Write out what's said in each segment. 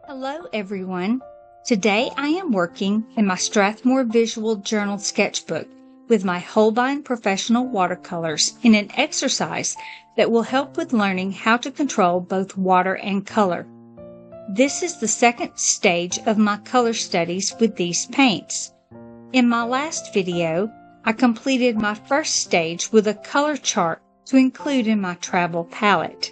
Hello everyone. Today I am working in my Strathmore Visual Journal sketchbook with my Holbein Professional watercolors in an exercise that will help with learning how to control both water and color. This is the second stage of my color studies with these paints. In my last video, I completed my first stage with a color chart to include in my travel palette.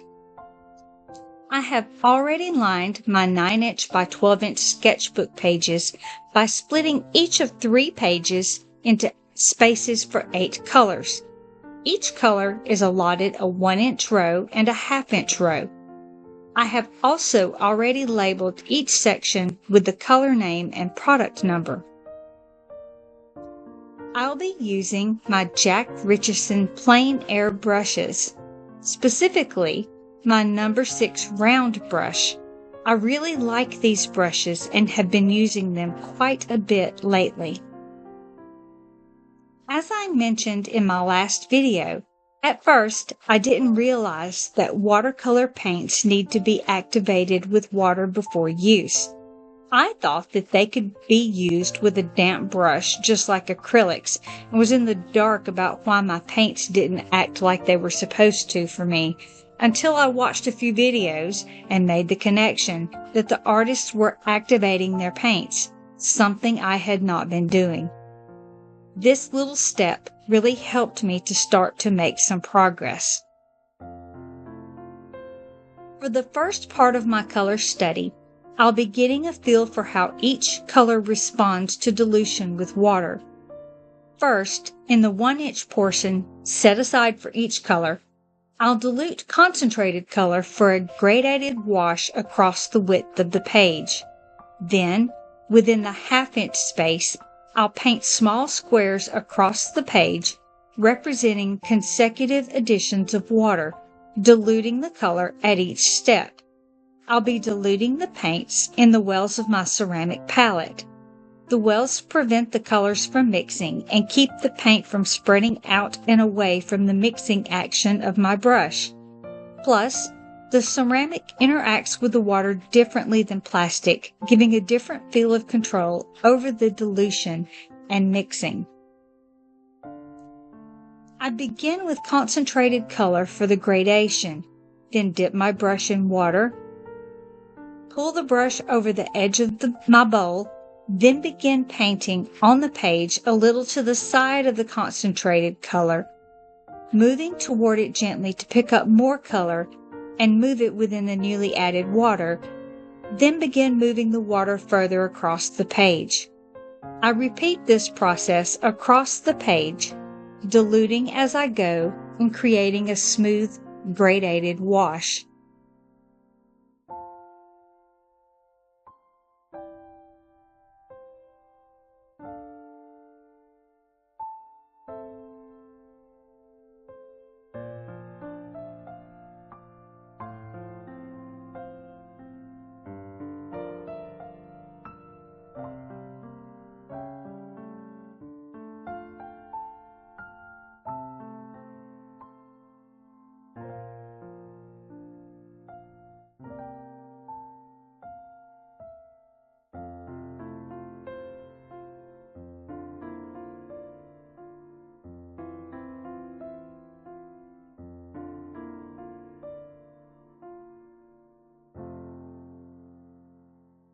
I have already lined my 9-inch by 12-inch sketchbook pages by splitting each of 3 pages into spaces for 8 colors. Each color is allotted a 1-inch row and a 1/2-inch row. I have also already labeled each section with the color name and product number. I'll be using my Jack Richardson Plein Air brushes, specifically my number 6 round brush. I really like these brushes and have been using them quite a bit lately. As I mentioned in my last video, at first I didn't realize that watercolor paints need to be activated with water before use. I thought that they could be used with a damp brush just like acrylics and was in the dark about why my paints didn't act like they were supposed to for me, until I watched a few videos and made the connection that the artists were activating their paints, something I had not been doing. This little step really helped me to start to make some progress. For the first part of my color study, I'll be getting a feel for how each color responds to dilution with water. First, in the 1-inch portion set aside for each color, I'll dilute concentrated color for a gradated wash across the width of the page. Then, within the 1/2-inch space, I'll paint small squares across the page, representing consecutive additions of water, diluting the color at each step. I'll be diluting the paints in the wells of my ceramic palette. The wells prevent the colors from mixing and keep the paint from spreading out and away from the mixing action of my brush. Plus, the ceramic interacts with the water differently than plastic, giving a different feel of control over the dilution and mixing. I begin with concentrated color for the gradation, then dip my brush in water, pull the brush over the edge of my bowl, then begin painting on the page a little to the side of the concentrated color, moving toward it gently to pick up more color and move it within the newly added water, then begin moving the water further across the page. I repeat this process across the page, diluting as I go and creating a smooth, gradated wash.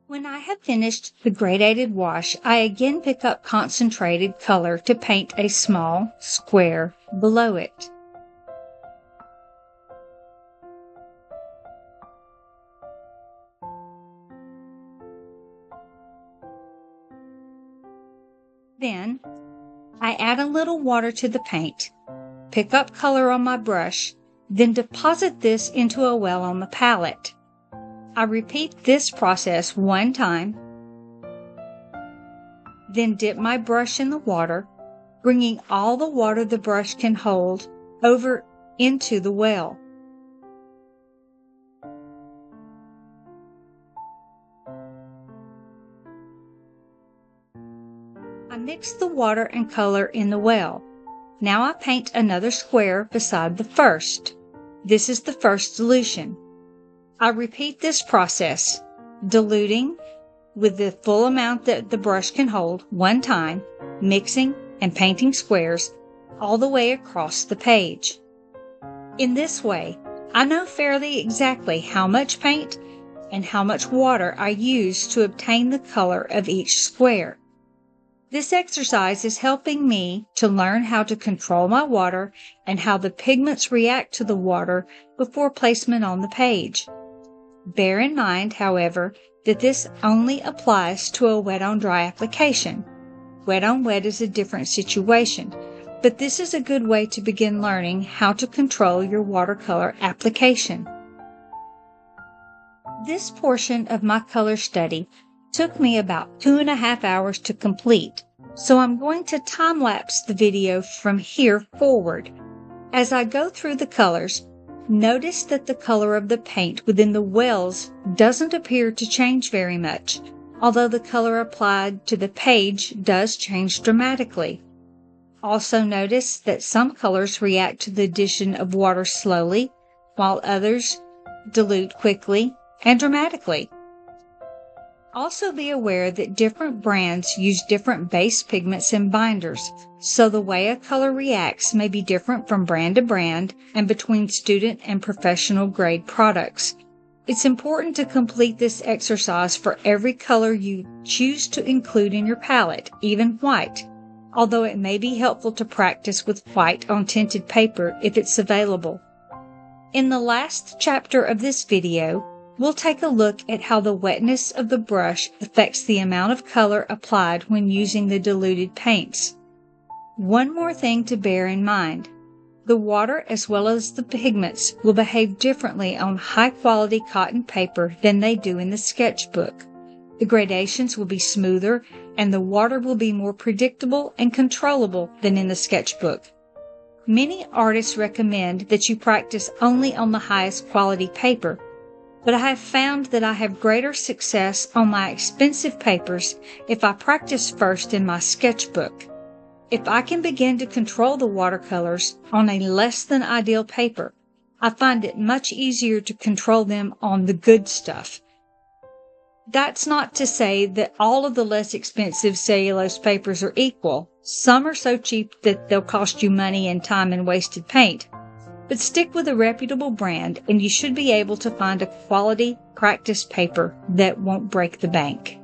When I have finished the gradated wash, I again pick up concentrated color to paint a small square below it. Then, I add a little water to the paint, pick up color on my brush, then deposit this into a well on the palette. I repeat this process 1 time, then dip my brush in the water, bringing all the water the brush can hold over into the well. I mix the water and color in the well. Now I paint another square beside the first. This is the first dilution. I repeat this process, diluting with the full amount that the brush can hold one time, mixing and painting squares all the way across the page. In this way, I know fairly exactly how much paint and how much water I use to obtain the color of each square. This exercise is helping me to learn how to control my water and how the pigments react to the water before placement on the page. Bear in mind, however, that this only applies to a wet-on-dry application. Wet-on-wet is a different situation, but this is a good way to begin learning how to control your watercolor application. This portion of my color study took me about 2.5 hours to complete, so I'm going to time-lapse the video from here forward. As I go through the colors, notice that the color of the paint within the wells doesn't appear to change very much, although the color applied to the page does change dramatically. Also notice that some colors react to the addition of water slowly, while others dilute quickly and dramatically. Also be aware that different brands use different base pigments and binders, so the way a color reacts may be different from brand to brand and between student and professional grade products. It's important to complete this exercise for every color you choose to include in your palette, even white, although it may be helpful to practice with white on tinted paper if it's available. In the last chapter of this video, we'll take a look at how the wetness of the brush affects the amount of color applied when using the diluted paints. One more thing to bear in mind. The water as well as the pigments will behave differently on high-quality cotton paper than they do in the sketchbook. The gradations will be smoother and the water will be more predictable and controllable than in the sketchbook. Many artists recommend that you practice only on the highest quality paper, but I have found that I have greater success on my expensive papers if I practice first in my sketchbook. If I can begin to control the watercolors on a less than ideal paper, I find it much easier to control them on the good stuff. That's not to say that all of the less expensive cellulose papers are equal. Some are so cheap that they'll cost you money and time and wasted paint. But stick with a reputable brand and you should be able to find a quality practice paper that won't break the bank.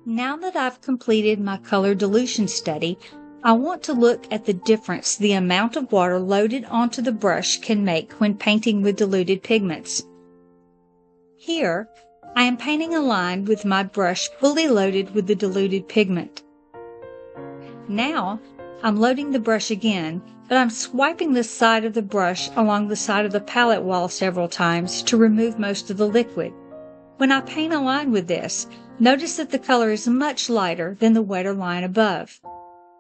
Now that I've completed my color dilution study, I want to look at the difference the amount of water loaded onto the brush can make when painting with diluted pigments. Here, I am painting a line with my brush fully loaded with the diluted pigment. Now, I'm loading the brush again, but I'm swiping the side of the brush along the side of the palette wall several times to remove most of the liquid. When I paint a line with this, notice that the color is much lighter than the wetter line above.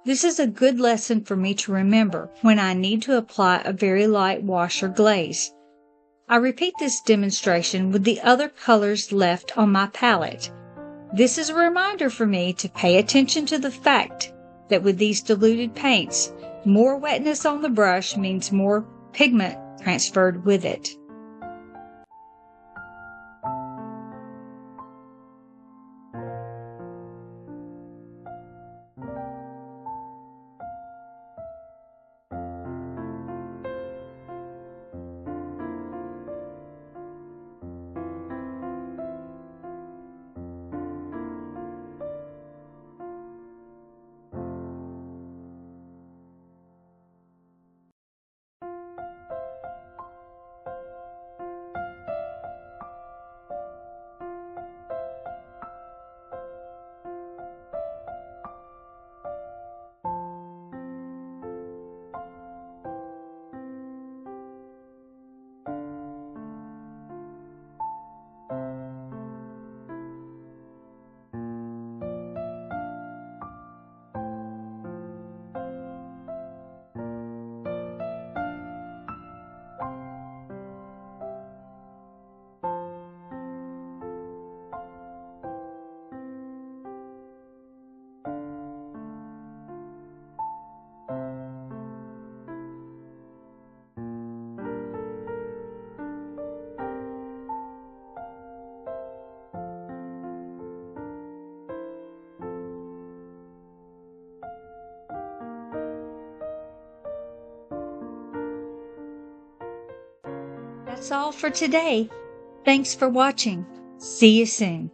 This is a good lesson for me to remember when I need to apply a very light wash or glaze. I repeat this demonstration with the other colors left on my palette. This is a reminder for me to pay attention to the fact that with these diluted paints, more wetness on the brush means more pigment transferred with it. That's all for today. Thanks for watching. See you soon.